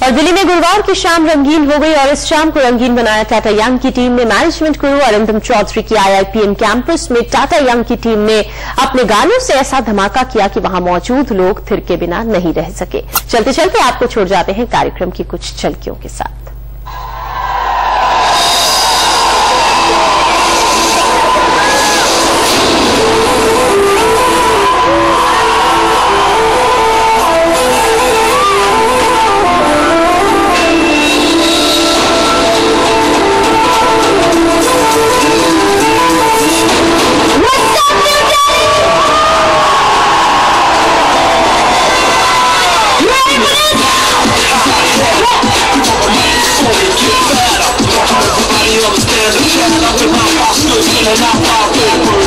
और दिल्ली में गुरुवार की शाम रंगीन हो गई और इस शाम को रंगीन बनाया टाटा यंग की टीम ने। मैनेजमेंट गुरु अरिंदम चौधरी की IIPM कैंपस में टाटा यंग की टीम ने अपने गानों से ऐसा धमाका किया कि वहां मौजूद लोग थिर के बिना नहीं रह सके। चलते चलते आपको छोड़ जाते हैं कार्यक्रम की कुछ झलकियों के साथ। And I'm